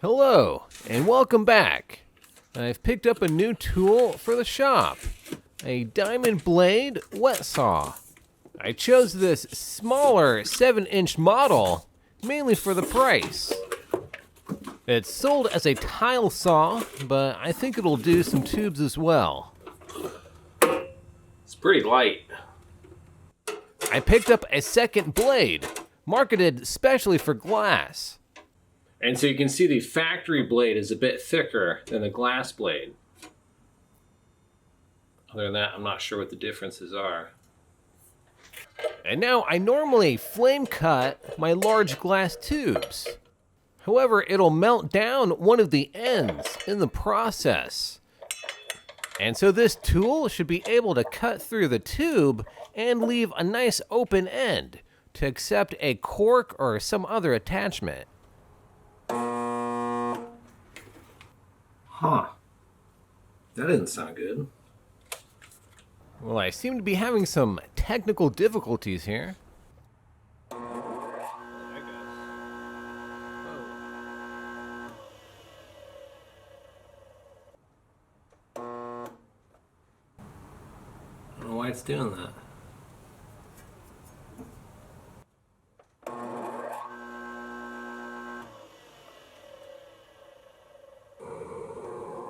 Hello, and welcome back. I've picked up a new tool for the shop, a diamond blade wet saw. I chose this smaller 7-inch model, mainly for the price. It's sold as a tile saw, but I think it'll do some tubes as well. It's pretty light. I picked up a second blade, marketed specially for glass. And so you can see the factory blade is a bit thicker than the glass blade. Other than that, I'm not sure what the differences are. And now I normally flame cut my large glass tubes. However, it'll melt down one of the ends in the process. And so this tool should be able to cut through the tube and leave a nice open end to accept a cork or some other attachment. Huh. That didn't sound good. Well, I seem to be having some technical difficulties here. I don't know why it's doing that.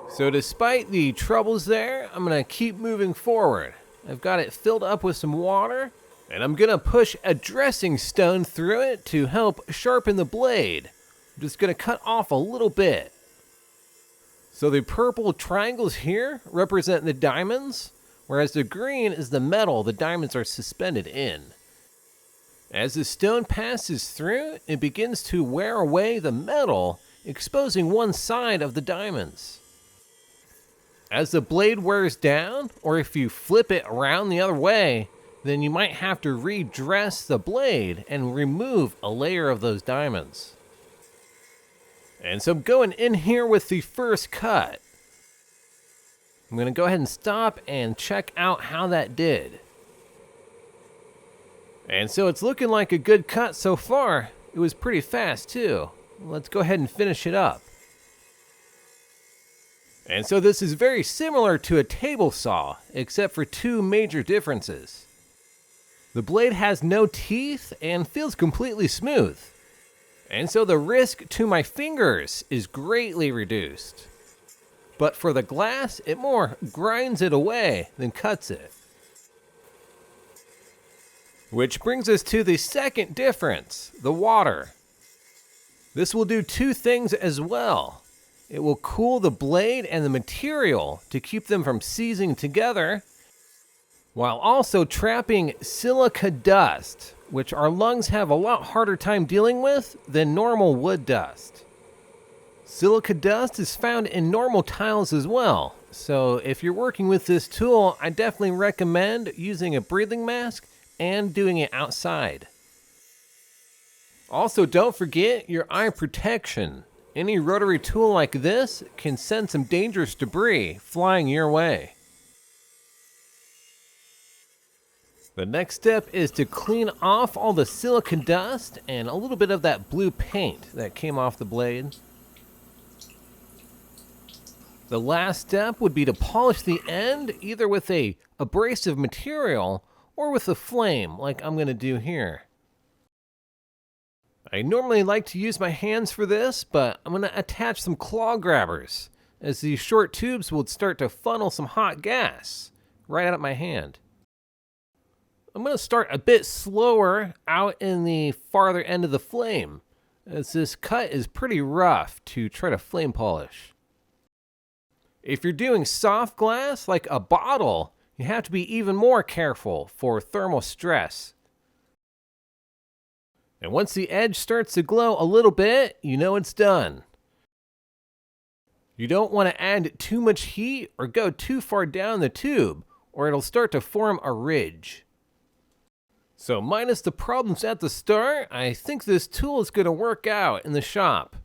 So despite the troubles there, I'm gonna keep moving forward. I've got it filled up with some water, and I'm gonna push a dressing stone through it to help sharpen the blade. I'm just gonna cut off a little bit. So the purple triangles here represent the diamonds, whereas the green is the metal the diamonds are suspended in. As the stone passes through, it begins to wear away the metal, exposing one side of the diamonds. As the blade wears down, or if you flip it around the other way, then you might have to redress the blade and remove a layer of those diamonds. And so I'm going in here with the first cut. I'm going to go ahead and stop and check out how that did. And so it's looking like a good cut so far. It was pretty fast too. Let's go ahead and finish it up. And so this is very similar to a table saw, except for two major differences. The blade has no teeth and feels completely smooth. And so the risk to my fingers is greatly reduced. But for the glass, it more grinds it away than cuts it. Which brings us to the second difference, the water. This will do two things as well. It will cool the blade and the material to keep them from seizing together, while also trapping silica dust, which our lungs have a lot harder time dealing with than normal wood dust. Silica dust is found in normal tiles as well, so if you're working with this tool, I definitely recommend using a breathing mask and doing it outside. Also, don't forget your eye protection. Any rotary tool like this can send some dangerous debris flying your way. The next step is to clean off all the silica dust and a little bit of that blue paint that came off the blade. The last step would be to polish the end either with a abrasive material or with a flame like I'm going to do here. I normally like to use my hands for this, but I'm going to attach some claw grabbers, as these short tubes will start to funnel some hot gas right out of my hand. I'm going to start a bit slower out in the farther end of the flame, as this cut is pretty rough to try to flame polish. If you're doing soft glass like a bottle, you have to be even more careful for thermal stress. And once the edge starts to glow a little bit, you know it's done. You don't want to add too much heat or go too far down the tube, or it'll start to form a ridge. So minus the problems at the start, I think this tool is going to work out in the shop.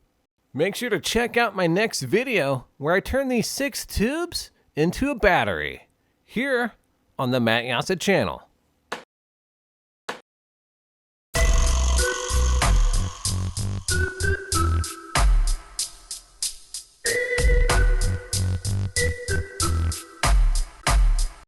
Make sure to check out my next video where I turn these 6 tubes into a battery, here on the Matt Jasa channel.